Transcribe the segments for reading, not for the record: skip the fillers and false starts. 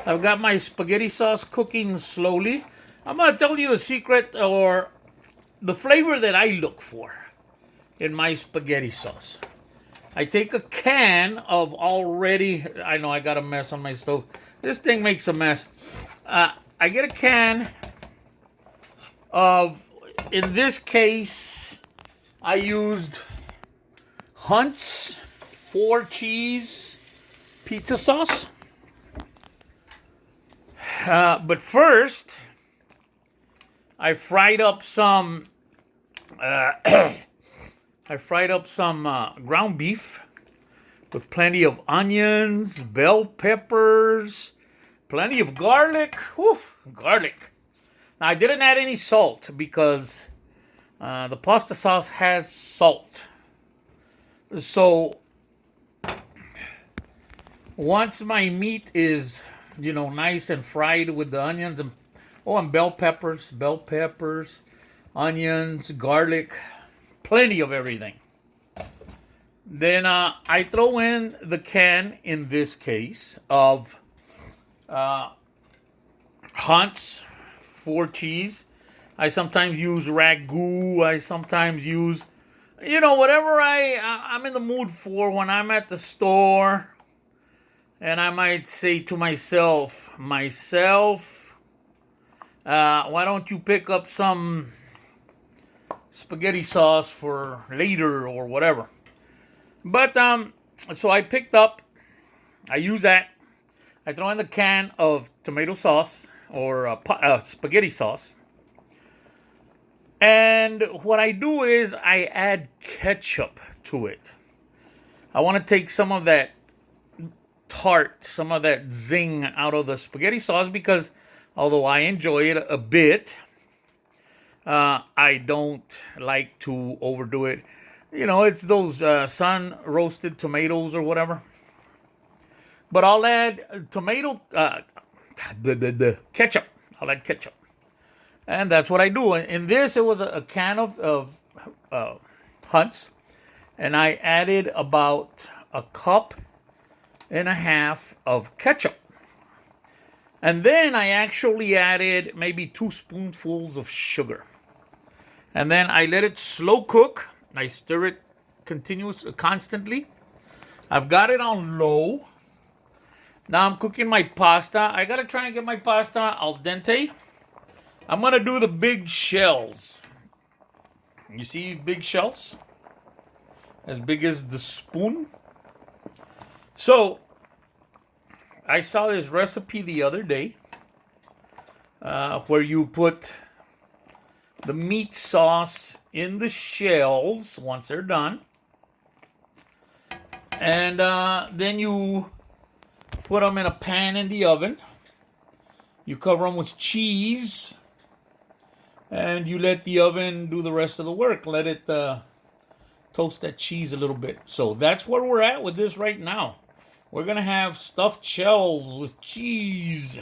I've got my spaghetti sauce cooking slowly. I'm going to tell you the secret or the flavor that I look for in my spaghetti sauce. I take a can of already, I know I got a mess on my stove. This thing makes a mess. I get a can of, in this case, I used Hunt's 4-cheese pizza sauce. But first, I fried up some ground beef with plenty of onions, bell peppers, plenty of garlic. Whew, garlic. Now, I didn't add any salt because the pasta sauce has salt. So once my meat is, nice and fried with the onions and bell peppers, onions, garlic, plenty of everything. Then I throw in the can, in this case, of Hunt's 4-cheese. I sometimes use ragu. I sometimes use, whatever I'm in the mood for when I'm at the store. And I might say to myself, why don't you pick up some spaghetti sauce for later or whatever. But so I use that. I throw in the can of tomato sauce or spaghetti sauce. And what I do is I add ketchup to it. I want to take some of that tart, some of that zing out of the spaghetti sauce because although I enjoy it a bit, I don't like to overdo it. It's those sun roasted tomatoes or whatever. But I'll add ketchup. I'll add ketchup. And that's what I do. In this, it was a can of Hunt's. And I added about a cup and a half of ketchup. And then I actually added maybe 2 spoonfuls of sugar. And then I let it slow cook. I stir it constantly. I've got it on low. Now I'm cooking my pasta. I gotta try and get my pasta al dente. I'm gonna do the big shells. You see big shells? As big as the spoon. So, I saw this recipe the other day where you put the meat sauce in the shells once they're done. And then you put them in a pan in the oven. You cover them with cheese. And you let the oven do the rest of the work. Let it toast that cheese a little bit. So that's where we're at with this right now. We're going to have stuffed shells with cheese,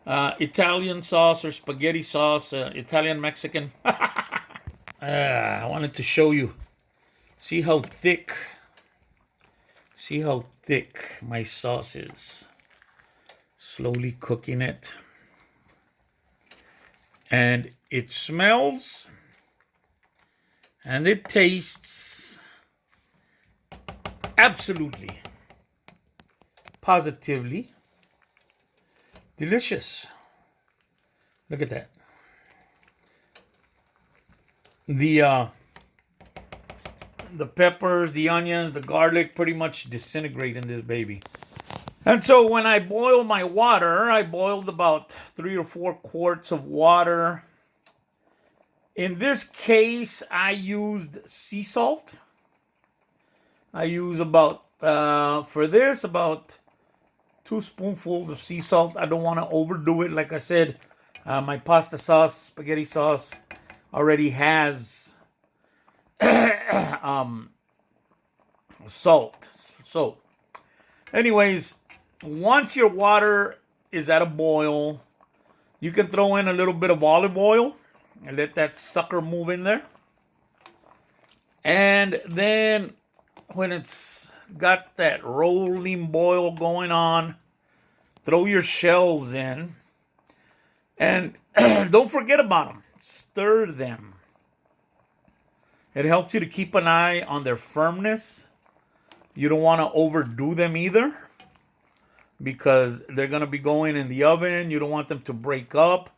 Italian sauce or spaghetti sauce, Italian Mexican. I wanted to show you. See how thick my sauce is. Slowly cooking it. And it smells and it tastes absolutely, positively delicious. Look at that. The peppers, the onions, the garlic pretty much disintegrate in this baby. And so when I boil my water, I boiled about 3 or 4 quarts of water. In this case, I used sea salt. I use about 2 spoonfuls of sea salt. I don't want to overdo it. Like I said, my pasta sauce, spaghetti sauce already has salt. So, anyways, once your water is at a boil, you can throw in a little bit of olive oil and let that sucker move in there. And then when it's got that rolling boil going on, throw your shells in, and don't forget about them. Stir them. It helps you to keep an eye on their firmness. You don't want to overdo them either, because they're going to be going in the oven. You don't want them to break up.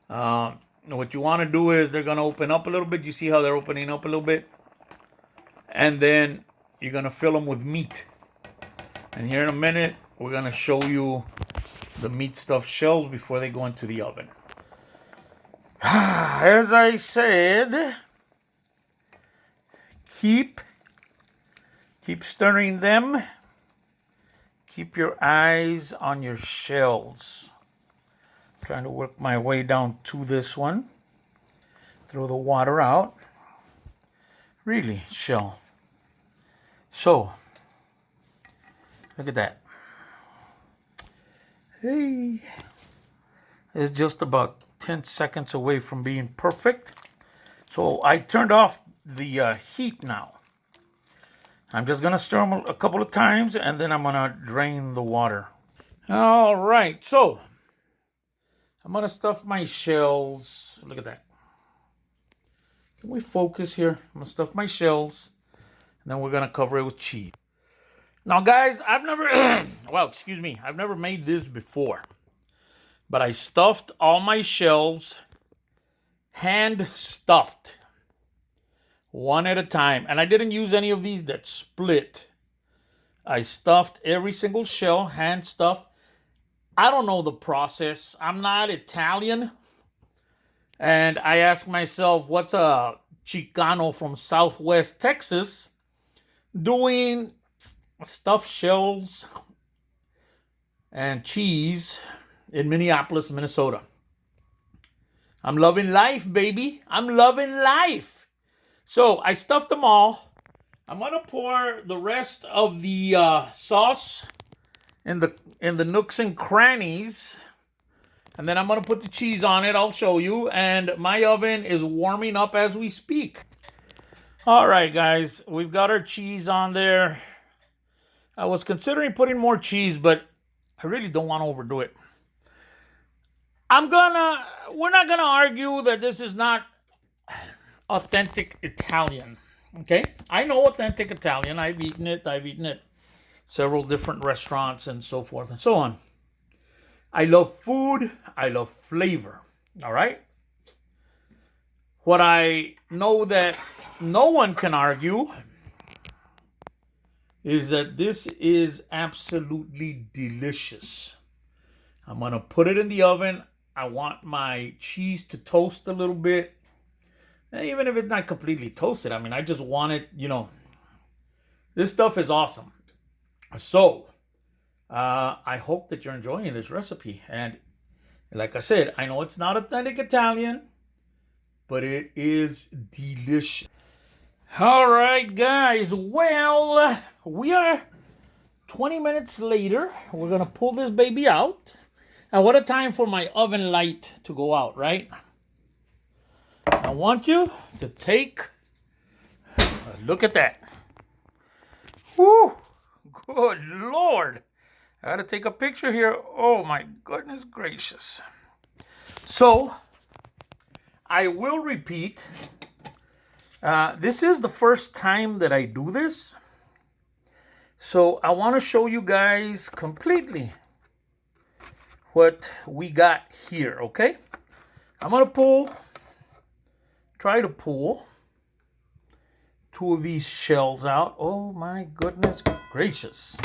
What you want to do is they're going to open up a little bit. You see how they're opening up a little bit? And then you're going to fill them with meat. And here in a minute, we're going to show you the meat stuffed shells before they go into the oven. As I said, keep stirring them. Keep your eyes on your shells. Trying to work my way down to this one. Throw the water out. Really, shell. So, look at that. Hey, it's just about 10 seconds away from being perfect. So I turned off the heat now. I'm just gonna stir them a couple of times, and then I'm gonna drain the water. All right, so I'm gonna stuff my shells. Look at that. Can we focus here? I'm gonna stuff my shells, and then we're gonna cover it with cheese. Now, guys, I've never, I've never made this before, but I stuffed all my shells, hand stuffed, one at a time, and I didn't use any of these that split. I stuffed every single shell, hand stuffed. I don't know the process. I'm not Italian. And I asked myself, what's a Chicano from Southwest Texas doing stuffed shells and cheese in Minneapolis, Minnesota? I'm loving life, baby. I'm loving life. So I stuffed them all. I'm going to pour the rest of the sauce in the nooks and crannies. And then I'm going to put the cheese on it. I'll show you. And my oven is warming up as we speak. All right, guys. We've got our cheese on there. I was considering putting more cheese, but I really don't want to overdo it. We're not going to argue that this is not authentic Italian. Okay? I know authentic Italian. I've eaten it several different restaurants and so forth and so on. I love food. I love flavor. All right? What I know that no one can argue is that this is absolutely delicious. I'm going to put it in the oven. I want my cheese to toast a little bit. And even if it's not completely toasted, I mean, I just want it, this stuff is awesome. So, I hope that you're enjoying this recipe. And like I said, I know it's not authentic Italian, but it is delicious. All right, guys. Well, we are 20 minutes later. We're going to pull this baby out. And what a time for my oven light to go out, right? I want you to take a look at that. Whew. Good Lord. I got to take a picture here. Oh, my goodness gracious. So, I will repeat. This is the first time that I do this. So, I want to show you guys completely what we got here, okay? I'm going to try to pull two of these shells out. Oh, my goodness gracious.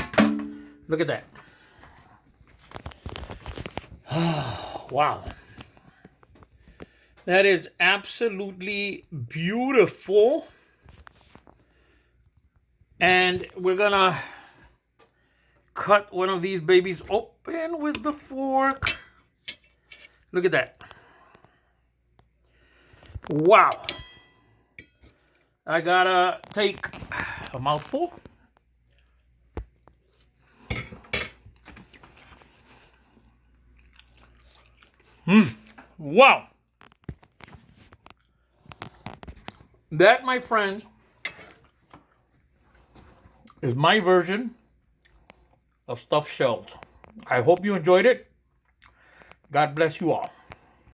Look at that. Wow. That is absolutely beautiful. And we're gonna cut one of these babies open with the fork. Look at that. Wow. I gotta take a mouthful. Wow. That, my friends, is my version of stuffed shells. I hope you enjoyed it. God bless you all.